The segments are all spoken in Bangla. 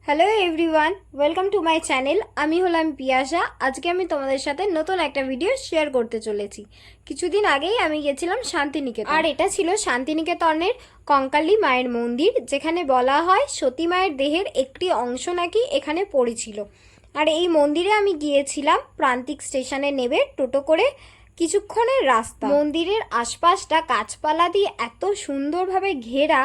Hello everyone, welcome to my channel. আমি হলাম পিয়াসা। আজকে আমি তোমাদের সাথে নতুন একটা ভিডিও শেয়ার করতে চলেছি। কিছুদিন আগেই আমি গেছিলাম শান্তিনিকেতন, আর এটা ছিল শান্তিনিকেতনের কঙ্কালী মায়ের মন্দির, যেখানে বলা হয় সতী মায়ের দেহের একটি অংশ নাকি এখানে পড়েছিল। আর এই মন্দিরে আমি গিয়েছিলাম প্রান্তিক স্টেশনে নেবে টোটো করে কিছুক্ষণের রাস্তা। মন্দিরের আশপাশটা গাছপালা দিয়ে এত সুন্দরভাবে ঘেরা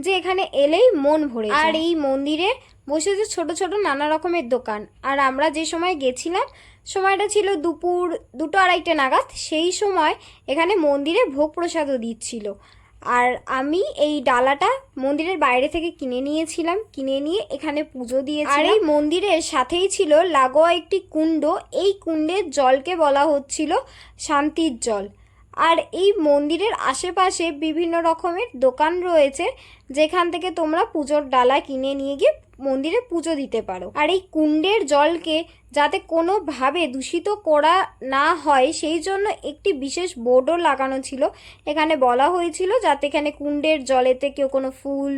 যে এখানে এলেই মন ভরে যায়। আর এই মন্দিরে বসেছে ছোট ছোট নানা রকমের দোকান। আর আমরা যে সময় গেছিলাম সময়টা ছিল দুপুর 2-2:30 নাগাদ। সেই সময় এখানে মন্দিরে ভোগ প্রসাদও দিচ্ছিল। আর আমি এই ডালাটা মন্দিরের বাইরে থেকে কিনে নিয়েছিলাম, কিনে নিয়ে এখানে পুজো দিয়েছি। আর এই মন্দিরের সাথেই ছিল লাগোয়া একটি কুণ্ড। এই কুণ্ডের জলকে বলা হচ্ছিল শান্তির জল। আর এই মন্দিরের আশেপাশে বিভিন্ন রকমের দোকান রয়েছে, যেখান থেকে তোমরা পুজোর ডালা কিনে নিয়ে গিয়ে মন্দিরে পুজো দিতে পারো। আর এই কুণ্ডের জলকে যাতে কোনোভাবে দূষিত করা না হয় সেই জন্য একটি বিশেষ বোর্ডও লাগানো ছিল। এখানে বলা হয়েছিল যাতে এখানে কুণ্ডের জলেতে কেউ কোনো ফুল,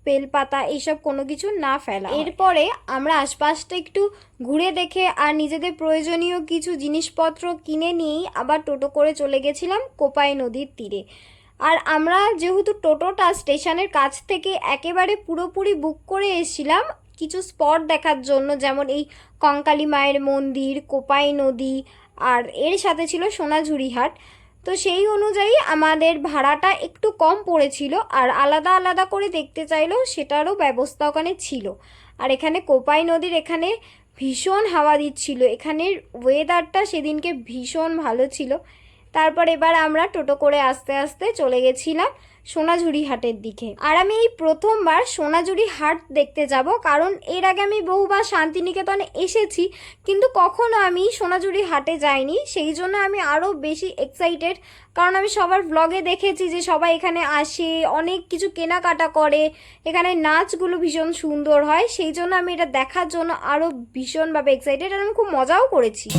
বেলপাতা এইসব কোনো কিছু না ফেলা। এরপরে আমরা আশপাশটা একটু ঘুরে দেখে আর নিজেদের প্রয়োজনীয় কিছু জিনিসপত্র কিনে নিয়েই আবার টোটো করে চলে গেছিলাম কোপাই নদীর তীরে। আর আমরা যেহেতু টোটোটা স্টেশনের কাছ থেকে একেবারে পুরোপুরি বুক করে এসেছিলাম কিছু স্পট দেখার জন্য, যেমন এই কঙ্কালী মায়ের মন্দির, কোপাই নদী, আর এর সাথে ছিল সোনাঝুরি হাট। তো সেই অনুযায়ী আমাদের ভাড়াটা একটু কম পড়েছিল, আর আলাদা আলাদা করে দেখতে চাইলেও সেটারও ব্যবস্থা ওখানে ছিল। আর এখানে কোপাই নদীর এখানে ভীষণ হাওয়া দিচ্ছিল। এখানের ওয়েদারটা সেদিনকে ভীষণ ভালো ছিল। তারপর এবার আমরা টোটো করে আস্তে আস্তে চলে গেছিলাম সোনাঝুরি হাটের দিকে। আর আমি এই প্রথমবার সোনাঝুরি হাট দেখতে যাব, কারণ এর আগে আমি বহুবার শান্তিনিকেতনে এসেছি, কিন্তু কখনো আমি সোনাঝুরি হাটে যাইনি। সেই জন্য আমি আরও বেশি এক্সাইটেড, কারণ আমি সবার ব্লগে দেখেছি যে সবাই এখানে আসে, অনেক কিছু কেনাকাটা করে, এখানে নাচগুলো ভীষণ সুন্দর হয়। সেই জন্য আমি এটা দেখার জন্য আরও ভীষণভাবে এক্সাইটেড, আর আমি খুব মজাও করেছি।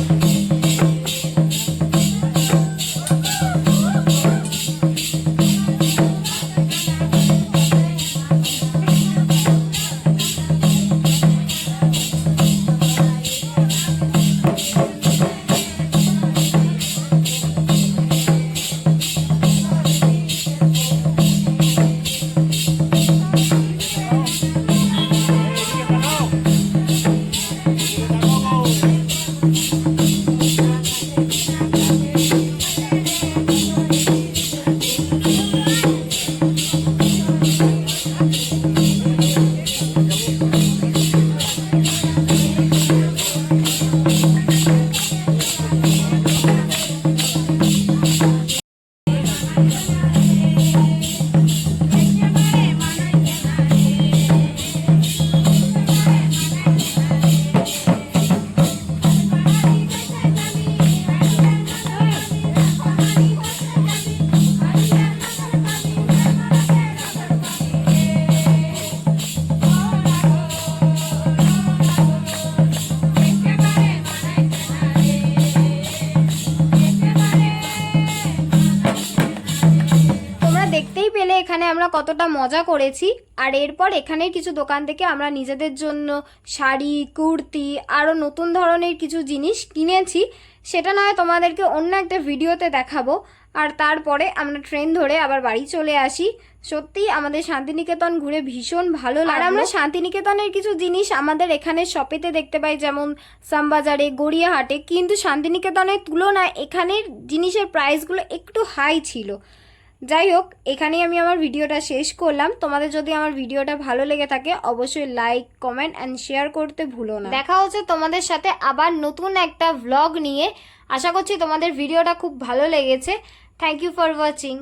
দেখতেই পেলে এখানে আমরা কতটা মজা করেছি। আর এরপর এখানের কিছু দোকান থেকে আমরা নিজেদের জন্য শাড়ি, কুর্তি, আরও নতুন ধরনের কিছু জিনিস কিনেছি। সেটা নয় তোমাদেরকে অন্য একটা ভিডিওতে দেখাবো। আর তারপরে আমরা ট্রেন ধরে আবার বাড়ি চলে আসি। সত্যি আমাদের শান্তিনিকেতন ঘুরে ভীষণ ভালো লাগে। আর আমরা শান্তিনিকেতনের কিছু জিনিস আমাদের এখানের শপেতে দেখতে পাই, যেমন শ্যামবাজারে, গড়িয়াহাটে, কিন্তু শান্তিনিকেতনের তুলনায় এখানের জিনিসের প্রাইসগুলো একটু হাই ছিল। যাই হোক, এখানেই আমি আমার ভিডিওটা শেষ করলাম। তোমাদের যদি আমার ভিডিওটা ভালো লেগে থাকে অবশ্যই লাইক, কমেন্ট অ্যান্ড শেয়ার করতে ভুলো না। দেখা হচ্ছে তোমাদের সাথে আবার নতুন একটা ভ্লগ নিয়ে। আশা করছি তোমাদের ভিডিওটা খুব ভালো লেগেছে। Thank you for watching.